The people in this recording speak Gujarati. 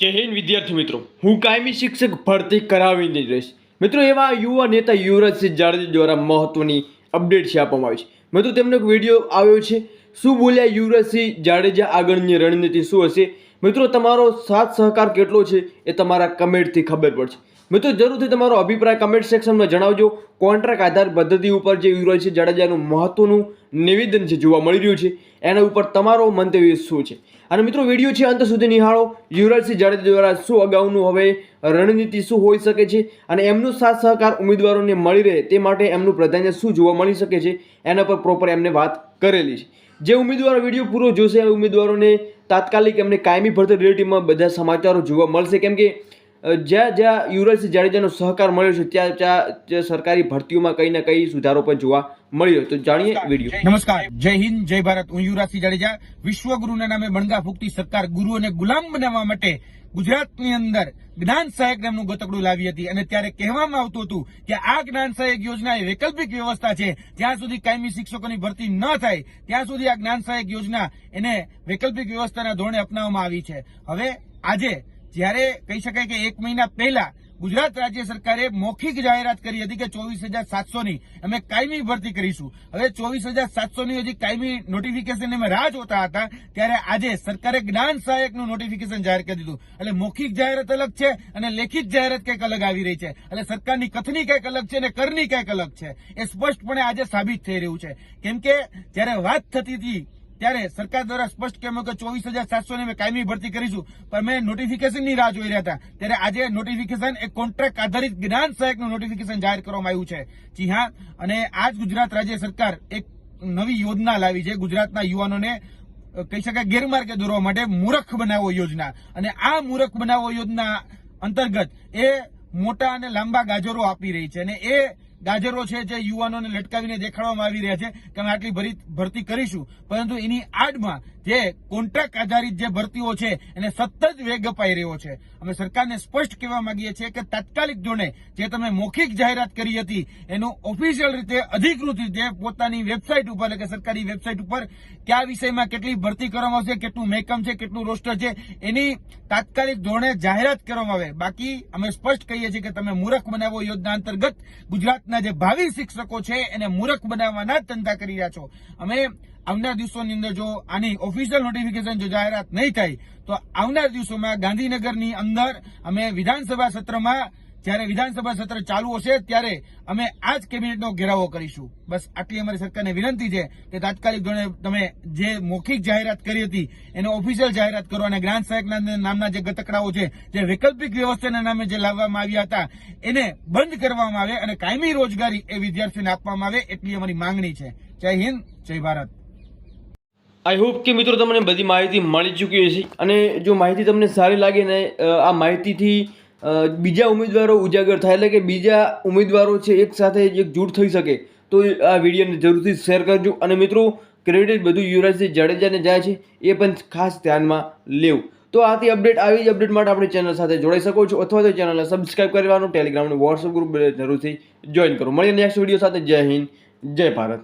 જય હિન્દ વિદ્યાર્થી મિત્રો, હું કાયમી શિક્ષક ભરતી કરાવીને જ રહીશ. મિત્રો, એવા યુવા નેતા યુવરાજસિંહ જાડેજા દ્વારા મહત્વની અપડેટ છે આપવામાં આવી છે. મિત્રો, તેમનો એક વિડીયો આવ્યો છે. શું બોલ્યા યુવરાજસિંહ જાડેજા, આગળની રણનીતિ શું હશે? મિત્રો, તમારો સાથ સહકાર કેટલો છે એ તમારા કમેન્ટથી ખબર પડશે. મિત્રો, જરૂરથી તમારો અભિપ્રાય કમેન્ટ સેક્શનમાં જણાવજો. કોન્ટ્રાક્ટ આધાર પદ્ધતિ ઉપર જે યુવરાજસિંહ જાડેજાનું મહત્વનું નિવેદન છે જોવા મળી રહ્યું છે, એના ઉપર તમારો મંતવ્ય શું છે? અને મિત્રો, વિડીયો છે અંત સુધી નિહાળો. યુવરાજસિંહ જાડેજા દ્વારા શું અગાઉનું હવે રણનીતિ શું હોઈ શકે છે અને એમનો સાથ સહકાર ઉમેદવારોને મળી રહે તે માટે એમનું પ્રાધાન્ય શું જોવા મળી શકે છે, એના પર પ્રોપર એમને વાત કરેલી છે. જે ઉમેદવારો વિડીયો પૂરો જોશે એ ઉમેદવારોને તાત્કાલિક એમને કાયમી ભરતી રિલેટિવમાં બધા સમાચારો જોવા મળશે. કેમ કે જ્યાં જ્યાં યુવરાજસિંહ જાડેજાનો સહકાર મળ્યો છે ત્યાં ત્યાં સરકારી ભરતીઓમાં કંઈ ના કંઈ સુધારો પણ જોવા મળ્યો. તો જાણીએ વિડીયો. નમસ્કાર, જય હિન્દ, જય ભારત. હું યુવરાજસિંહ જાડેજા. વિશ્વગુરુના નામે બણગા ફૂંકતી સરકાર ગુરુઓને ગુલામ બનાવવા માટે ગુજરાતની અંદર જ્ઞાન સહાયક નામનું ગતકડું લાવી હતી અને ત્યારે કહેવામાં આવતું હતું કે આ જ્ઞાન સહાયક યોજના એ વૈકલ્પિક વ્યવસ્થા છે. જ્યાં સુધી કાયમી શિક્ષકોની ભરતી ન થાય ત્યાં સુધી આ જ્ઞાન સહાયક યોજના એને વૈકલ્પિક વ્યવસ્થાના ધોરણે અપનાવવામાં આવી છે. હવે આજે જ્યારે કહી શકાય કે 1 મહિના પહેલા ગુજરાત રાજ્ય સરકારે મૌખિક જાહેરાત કરી હતી કે 24,700ની અમે કાયમી ભરતી કરીશું. હવે 24,700ની હજી કાયમી નોટિફિકેશન અમે રાહ જોતા હતા ત્યારે આજે સરકારે જ્ઞાન સહાયકનું નોટિફિકેશન જાહેર કરી દીધું. એટલે મૌખિક જાહેરાત અલગ છે અને લેખિત જાહેરાત કંઈક અલગ આવી રહી છે. એટલે સરકારની કથની કંઈક અલગ છે અને કરની કંઈક અલગ છે. એ સ્પષ્ટપણે આજે સાબિત થઈ રહ્યું છે. કેમ કે જ્યારે વાત થતી હતી ત્યારે સરકાર દ્વારા સ્પષ્ટ કહેવામાં કે 24,700 અમે કાયમી ભરતી કરીશું, પણ મેં નોટિફિકેશનની રાહ જોઈ રહ્યા હતા. ત્યારે આજે નોટિફિકેશન એક કોન્ટ્રાક્ટ આધારિત જ્ઞાન સહાયકનું નોટિફિકેશન જાહેર કરવામાં આવ્યું છે. જી હા, અને આજ ગુજરાત રાજ્ય સરકાર એક નવી યોજના લાવી છે ગુજરાતના યુવાનોને કહી શકાય ગેરમાર્ગે દોરવા માટે મૂર્ખ બનાવો યોજના. અને આ મૂર્ખ બનાવો યોજના અંતર્ગત એ મોટા અને લાંબા ગાજરો આપી રહી છે અને એ ગાજરો છે જે યુવાનોને લટકાવીને દેખાડવામાં આવી રહ્યા છે કે અમે આટલી ભરતી કરીશું, પરંતુ એની આડમાં જે કોન્ટ્રાક્ટ આધારિત જે ભરતીઓ છે એને સતત વેગ અપાઈ રહ્યો છે. અમે સરકારને સ્પષ્ટ કહેવા માંગીએ છીએ કે તાત્કાલિક ધોરણે જે તમે મૌખિક જાહેરાત કરી હતી એનું ઓફિશિયલ રીતે અધિકૃત રીતે પોતાની વેબસાઇટ ઉપર એટલે કે સરકારી વેબસાઇટ ઉપર કયા વિષયમાં કેટલી ભરતી કરવામાં આવશે, કેટલું મહેકમ છે, કેટલું રોસ્ટર છે, એની તાત્કાલિક ધોરણે જાહેરાત કરવામાં આવે. બાકી અમે સ્પષ્ટ કહીએ છીએ કે તમે મૂર્ખ બનાવો યોજના અંતર્ગત ગુજરાતના જે ભાવિ શિક્ષકો છે એને મૂર્ખ બનાવવાના જ ધંધા કરી રહ્યા છો. અમે આવનાર દિવસોની અંદર જો આની ઓફિશિયલ નોટિફિકેશન જો જાહેરાત નહીં થાય તો આવનાર દિવસોમાં ગાંધીનગરની અંદર અમે વિધાનસભા સત્રમાં જ્યારે વિધાનસભા સત્ર ચાલુ હશે ત્યારે અમે આ જ કેબિનેટનો ઘેરાવો કરીશું. બસ આટલી અમારી સરકારને વિનંતી છે કે તાત્કાલિક ધોરણે તમે જે મૌખિક જાહેરાત કરી હતી એને ઓફિશિયલ જાહેરાત કરો અને જ્ઞાન સહાયક નામના જે ગતકડાઓ છે જે વૈકલ્પિક વ્યવસ્થાના નામે જે લાવવામાં આવ્યા હતા એને બંધ કરવામાં આવે અને કાયમી રોજગારી એ વિદ્યાર્થીઓને આપવામાં આવે એટલી અમારી માંગણી છે. જય હિન્દ, જય ભારત. આઈ હોપ કે મિત્રો તમને બધી માહિતી મળી ચૂકી હશે અને જો માહિતી તમને સારી લાગે ને આ માહિતીથી બીજા ઉમેદવારો ઉજાગર થાય એટલે કે બીજા ઉમેદવારો છે એક સાથે એકજૂટ થઈ શકે તો આ વિડીયોને જરૂરથી શેર કરજો. અને મિત્રો, ક્રેડિટ બધું યુવરાજસિંહ જાડેજાને જાય છે એ પણ ખાસ ધ્યાનમાં લેવું. તો આથી અપડેટ આવી જ અપડેટ માટે આપણી ચેનલ સાથે જોડાઈ શકો છો અથવા તો ચેનલને સબસ્ક્રાઈબ કરવાનું, ટેલિગ્રામનું વોટ્સઅપ ગ્રુપ જરૂરથી જોઈન કરો. મળીએ નેક્સ્ટ વિડીયો સાથે. જય હિન્દ, જય ભારત.